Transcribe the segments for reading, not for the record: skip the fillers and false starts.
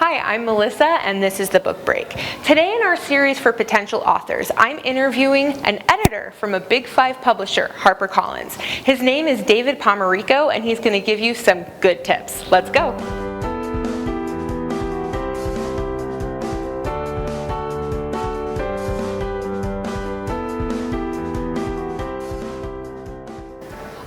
Hi, I'm Melissa, and this is The Book Break. Today in our series for potential authors, I'm interviewing an editor from a Big Five publisher, HarperCollins. His name is David Pomerico, and he's going to give you some good tips. Let's go.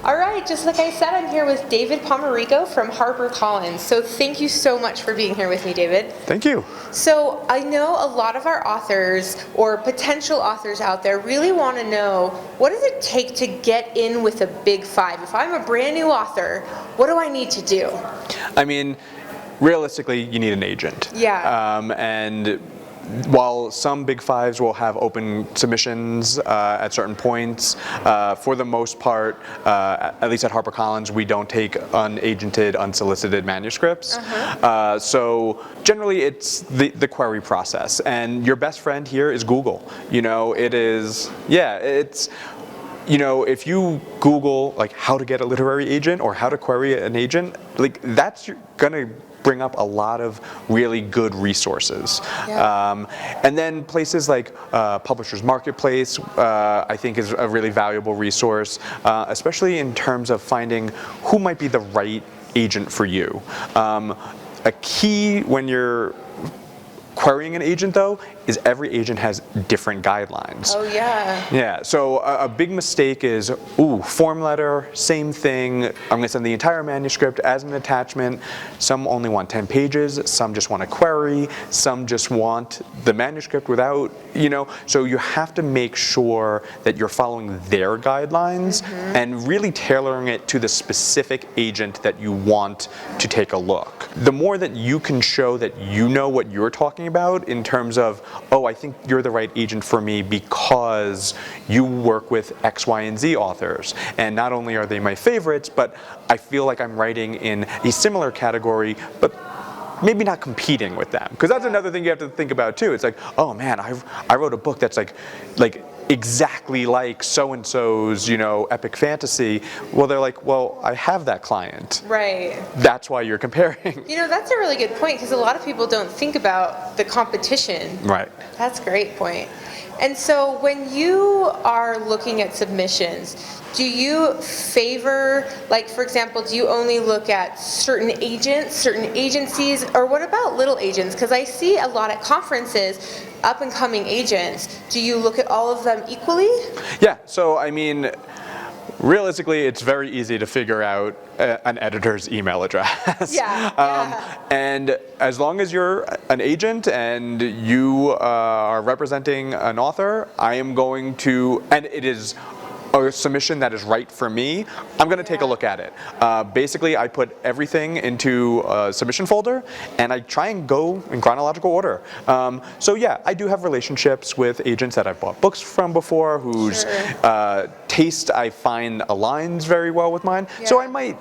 All right, just like I said, I'm here with David Pomerico from HarperCollins. So thank you so much for being here with me, David. Thank you. So I know a lot of our authors or potential authors out there really want to know, what does it take to get in with a Big Five? If I'm a brand new author, what do I need to do? I mean, realistically, you need an agent. Yeah. And while some Big Fives will have open submissions at certain points, for the most part, at least at HarperCollins, we don't take unagented, unsolicited manuscripts. So generally, it's the query process, and your best friend here is Google. You know, it is, yeah, it's. You know, if you Google like how to get a literary agent or how to query an agent, like that's gonna bring up a lot of really good resources. Yeah. And then places like Publishers Marketplace, I think is a really valuable resource, especially in terms of finding who might be the right agent for you. A key when you're querying an agent, though, is every agent has different guidelines. Oh, yeah. Yeah, so a big mistake is, form letter, same thing. I'm going to send the entire manuscript as an attachment. Some only want 10 pages, some just want a query, some just want the manuscript without, so you have to make sure that you're following their guidelines and really tailoring it to the specific agent that you want to take a look. The more that you can show that you know what you're talking about in terms of, I think you're the right agent for me because you work with X, Y, and Z authors. And not only are they my favorites, but I feel like I'm writing in a similar category, but maybe not competing with them. Because that's another thing you have to think about too. It's like, oh man, I wrote a book that's like exactly like so-and-so's, epic fantasy. Well, they're like, well, I have that client. Right. That's why you're comparing. That's a really good point, because a lot of people don't think about the competition. Right. That's a great point. And so when you are looking at submissions, do you favor, like for example, do you only look at certain agents, certain agencies, or what about little agents? Because I see a lot at conferences, up and coming agents. Do you look at all of them equally? Yeah, so I mean, realistically, it's very easy to figure out an editor's email address. Yeah. And as long as you're an agent and you are representing an author, I am going to, and it is a submission that is right for me, I'm going to take a look at it. Basically, I put everything into a submission folder, and I try and go in chronological order. So yeah, I do have relationships with agents that I've bought books from before, whose taste I find aligns very well with mine. Yeah. So I might,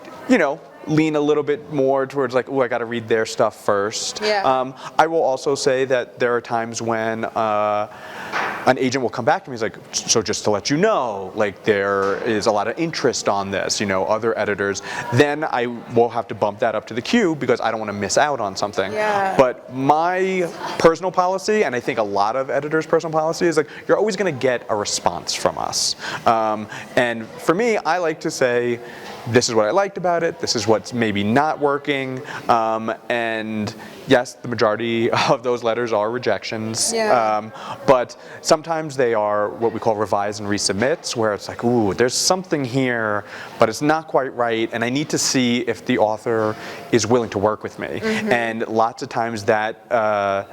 lean a little bit more towards like, I got to read their stuff first. Yeah. I will also say that there are times when an agent will come back to me. He's like, so just to let you know, like there is a lot of interest on this, other editors. Then I will have to bump that up to the queue because I don't want to miss out on something. Yeah. But my personal policy, and I think a lot of editors' personal policy, is like you're always going to get a response from us. And for me, I like to say, this is what I liked about it, this is what's maybe not working, and yes, the majority of those letters are rejections, but sometimes they are what we call revise and resubmits, where it's like, there's something here, but it's not quite right, and I need to see if the author is willing to work with me. And lots of times that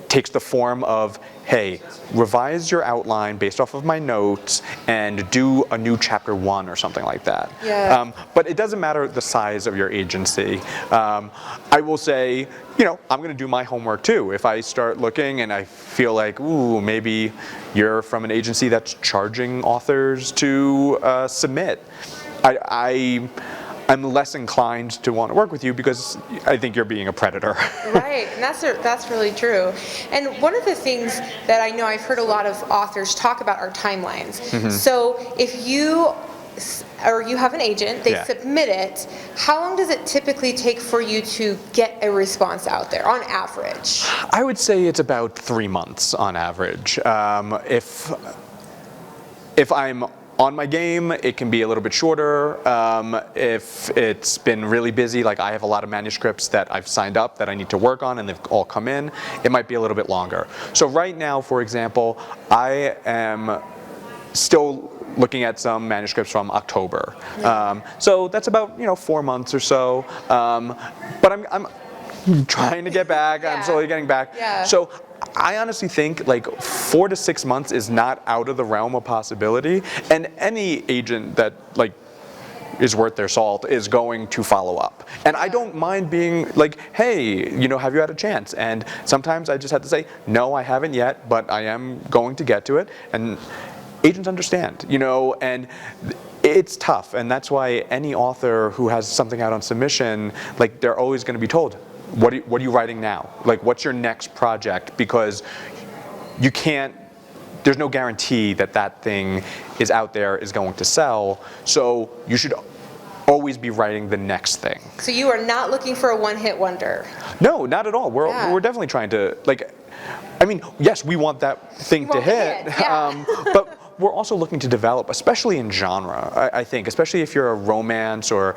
takes the form of, hey, revise your outline based off of my notes and do a new chapter 1 or something like that. Yeah. But it doesn't matter the size of your agency. I will say, I'm going to do my homework too. If I start looking and I feel like, maybe you're from an agency that's charging authors to submit, I'm less inclined to want to work with you because I think you're being a predator. Right, and that's really true. And one of the things that I know I've heard a lot of authors talk about are timelines. So if you or you have an agent, they Yeah. submit it, how long does it typically take for you to get a response out there on average? I would say it's about 3 months on average. If I'm on my game, it can be a little bit shorter. If it's been really busy, like I have a lot of manuscripts that I've signed up that I need to work on and they've all come in, it might be a little bit longer. So right now, for example, I am still looking at some manuscripts from October. So that's about 4 months or so. But I'm trying to get back. I'm slowly getting back. Yeah. So I honestly think like 4 to 6 months is not out of the realm of possibility, and any agent that like is worth their salt is going to follow up. And I don't mind being like, hey, have you had a chance? And sometimes I just have to say, no, I haven't yet, but I am going to get to it. And agents understand, and it's tough, and that's why any author who has something out on submission, like they're always going to be told, what are you writing now? Like, what's your next project? Because you can't, there's no guarantee that that thing is out there, is going to sell. So you should always be writing the next thing. So you are not looking for a one-hit wonder? No, not at all. We're definitely trying to, yes, we want that thing to hit. But we're also looking to develop, especially in genre, I think, especially if you're a romance or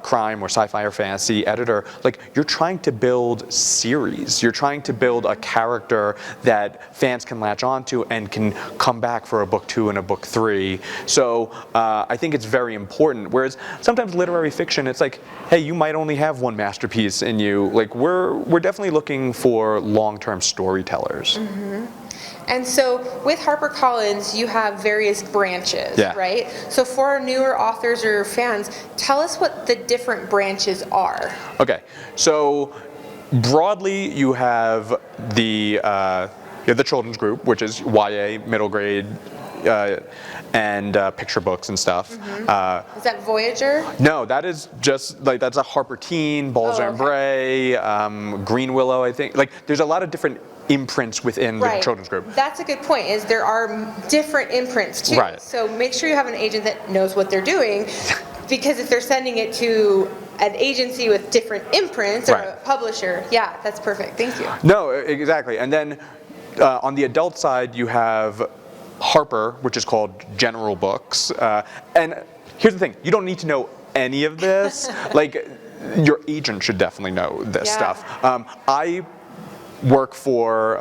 crime or sci-fi or fantasy editor, like you're trying to build series. You're trying to build a character that fans can latch onto and can come back for a book 2 and a book 3. So I think it's very important. Whereas sometimes literary fiction, it's like, hey, you might only have one masterpiece in you. Like we're definitely looking for long-term storytellers. Mm-hmm. And so with HarperCollins, you have various branches, right? So for our newer authors or fans, tell us what the different branches are. Okay, so broadly you have the children's group, which is YA, middle grade, and picture books and stuff. Is that Voyager? No, that is just like, that's a Harper Teen, Balzer and Bray, Green Willow, I think. Like there's a lot of different imprints within the children's group. That's a good point, is there are different imprints too. Right. So make sure you have an agent that knows what they're doing, because if they're sending it to an agency with different imprints or a publisher, that's perfect. Thank you. No, exactly. And then on the adult side, you have Harper, which is called General Books. And here's the thing, you don't need to know any of this. Like, your agent should definitely know this stuff. I work for,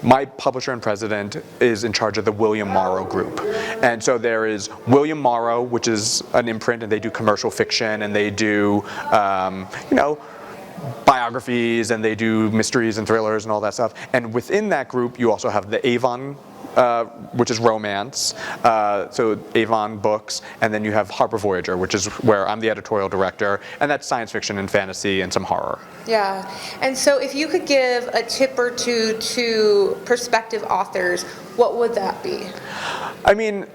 my publisher and president is in charge of the William Morrow Group. And so there is William Morrow, which is an imprint, and they do commercial fiction, and they do, biographies, and they do mysteries and thrillers and all that stuff. And within that group, you also have the Avon, which is romance, so Avon Books, and then you have Harper Voyager, which is where I'm the editorial director, and that's science fiction and fantasy and some horror. Yeah, and so if you could give a tip or two to prospective authors, what would that be? I mean,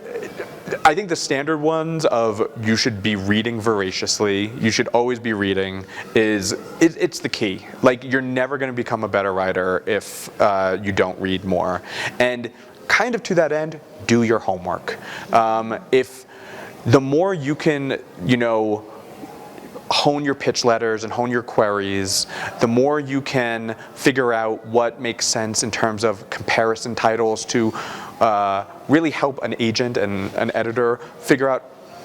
I think the standard ones of you should be reading voraciously, you should always be reading, it's the key. Like, you're never going to become a better writer if you don't read more. And kind of to that end, do your homework. If the more you can, hone your pitch letters and hone your queries, the more you can figure out what makes sense in terms of comparison titles to really help an agent and an editor figure out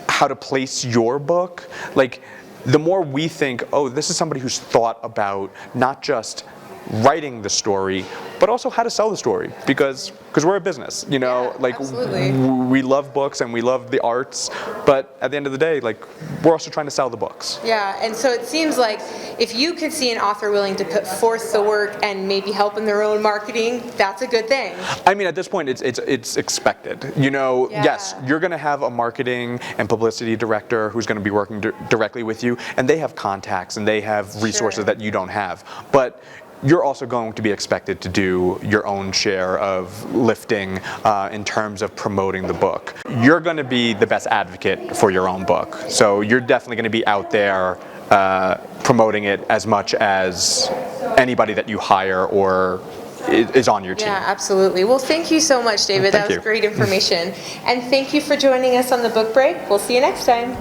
how to place your book. Like, the more we think, oh, this is somebody who's thought about not just writing the story, but also how to sell the story, because we're a business, absolutely. We love books and we love the arts, but at the end of the day, like, we're also trying to sell the books. Yeah, and so it seems like if you can see an author willing to put forth the work and maybe help in their own marketing, that's a good thing. I mean, at this point, it's expected. Yes, you're going to have a marketing and publicity director who's going to be working directly with you, and they have contacts and they have resources that you don't have. But you're also going to be expected to do your own share of lifting in terms of promoting the book. You're going to be the best advocate for your own book. So you're definitely going to be out there promoting it as much as anybody that you hire or is on your team. Yeah, absolutely. Well, thank you so much, David. Thank That was you. great information. And thank you for joining us on the book break. We'll see you next time.